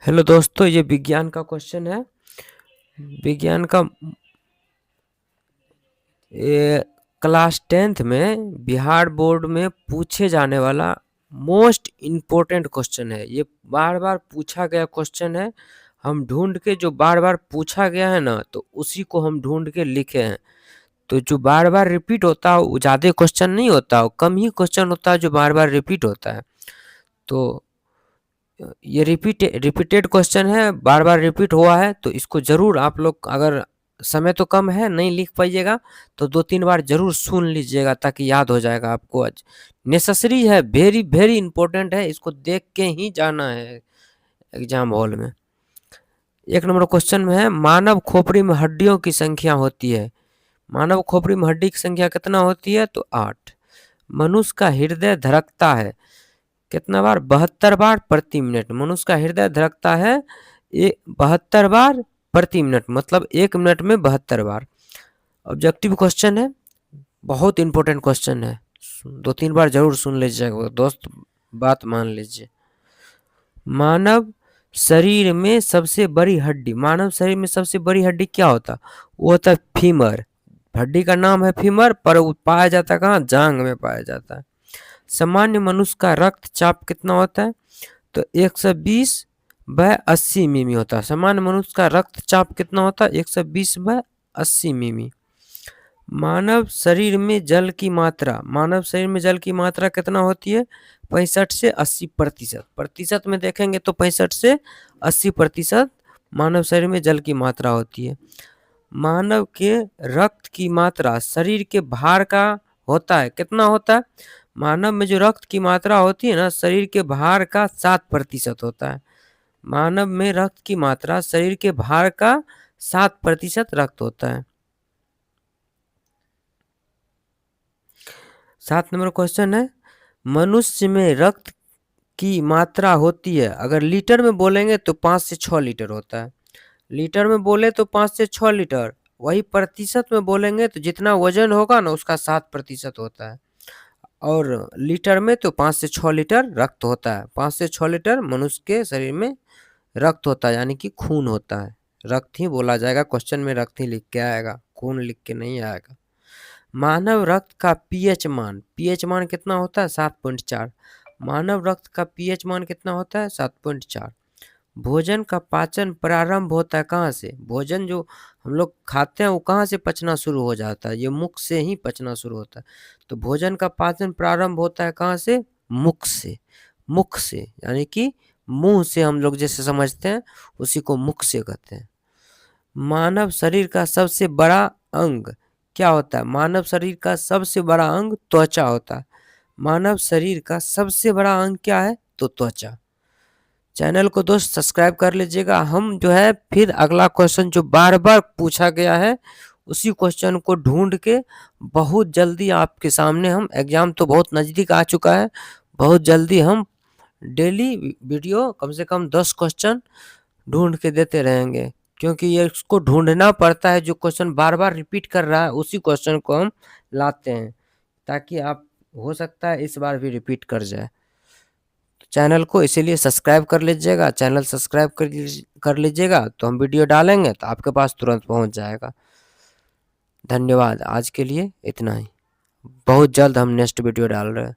Hello दोस्तों, ये विज्ञान का क्वेश्चन है। विज्ञान का ये क्लास 10th में बिहार बोर्ड में पूछे जाने वाला मोस्ट इम्पोर्टेंट क्वेश्चन है। ये बार बार पूछा गया क्वेश्चन है। हम ढूंढ के जो बार बार पूछा गया है ना, तो उसी को हम ढूंढ के लिखे हैं। तो जो बार बार रिपीट होता है वो ज़्यादा क्वेश्चन नहीं होता, वो कम ही क्वेश्चन होता है जो बार बार रिपीट होता है। तो ये रिपीटेड क्वेश्चन है, बार बार रिपीट हुआ है। तो इसको ज़रूर आप लोग, अगर समय तो कम है नहीं लिख पाइएगा तो 2-3 बार ज़रूर सुन लीजिएगा ताकि याद हो जाएगा आपको। आज नेसेसरी है, वेरी वेरी इंपॉर्टेंट है, इसको देख के ही जाना है एग्जाम हॉल में। 1 नंबर क्वेश्चन में है, मानव खोपड़ी में हड्डियों की संख्या होती है। मानव खोपड़ी में हड्डी की संख्या कितना होती है? तो 8। मनुष्य का हृदय धड़कता है कितना बार? 72 बार प्रति मिनट। मनुष्य का हृदय धड़कता है 72 बार प्रति मिनट, मतलब 1 मिनट में 72 बार। ऑब्जेक्टिव क्वेश्चन है, बहुत इंपॉर्टेंट क्वेश्चन है। 2-3 बार जरूर सुन लीजिएगा दोस्त, बात मान लीजिए। मानव शरीर में सबसे बड़ी हड्डी, मानव शरीर में सबसे बड़ी हड्डी क्या होता? वो होता है फीमर। हड्डी का नाम है फीमर, पर वो पाया जाता है कहाँ? जांघ में पाया जाता है। सामान्य मनुष्य का रक्तचाप कितना होता है? तो 120/80 मिमी होता है। सामान्य मनुष्य का रक्तचाप कितना होता है? 120/80 मिमी। मानव शरीर में जल की मात्रा, मानव शरीर में जल की मात्रा कितना होती है? 65 से 80%। प्रतिशत में देखेंगे तो 65 से 80% मानव शरीर में जल की मात्रा होती है। मानव के रक्त की मात्रा शरीर के भार का होता है, कितना होता है? मानव में जो रक्त की मात्रा होती है ना, शरीर के भार का 7% होता है। मानव में रक्त की मात्रा शरीर के भार का 7% रक्त होता है। 7 नंबर क्वेश्चन है, मनुष्य में रक्त की मात्रा होती है, अगर लीटर में बोलेंगे तो 5 से 6 लीटर होता है। लीटर में बोले तो 5 से 6 लीटर, वही प्रतिशत में बोलेंगे तो जितना वजन होगा ना उसका 7% होता है। और लीटर में तो 5 से 6 लीटर रक्त होता है। 5 से 6 लीटर मनुष्य के शरीर में रक्त होता है, यानी कि खून होता है। रक्त ही बोला जाएगा, क्वेश्चन में रक्त ही लिख के आएगा, खून लिख के नहीं आएगा। मानव रक्त का पीएच मान, पीएच मान कितना होता है? 7.4। मानव रक्त का पीएच मान कितना होता है? 7.4। भोजन का पाचन प्रारंभ होता है कहाँ से? भोजन जो हम लोग खाते हैं वो कहाँ से पचना शुरू हो जाता है? ये मुख से ही पचना शुरू होता है। तो भोजन का पाचन प्रारंभ होता है कहाँ से? मुख से। मुख से यानी कि मुंह से हम लोग जैसे समझते हैं उसी को मुख से कहते हैं। मानव शरीर का सबसे बड़ा अंग क्या होता है? मानव शरीर का सबसे बड़ा अंग त्वचा होता है। मानव शरीर का सबसे बड़ा अंग क्या है? तो त्वचा। चैनल को दोस्त सब्सक्राइब कर लीजिएगा। हम जो है फिर अगला क्वेश्चन जो बार बार पूछा गया है उसी क्वेश्चन को ढूंढ के बहुत जल्दी आपके सामने, हम एग्जाम तो बहुत नज़दीक आ चुका है, बहुत जल्दी हम डेली वीडियो कम से कम 10 क्वेश्चन ढूंढ के देते रहेंगे। क्योंकि ये इसको ढूंढना पड़ता है, जो क्वेश्चन बार बार रिपीट कर रहा है उसी क्वेश्चन को हम लाते हैं, ताकि आप, हो सकता है इस बार भी रिपीट कर जाए। चैनल को इसीलिए सब्सक्राइब कर लीजिएगा। चैनल सब्सक्राइब कर लीजिएगा तो हम वीडियो डालेंगे तो आपके पास तुरंत पहुंच जाएगा। धन्यवाद, आज के लिए इतना ही। बहुत जल्द हम नेक्स्ट वीडियो डाल रहे हैं।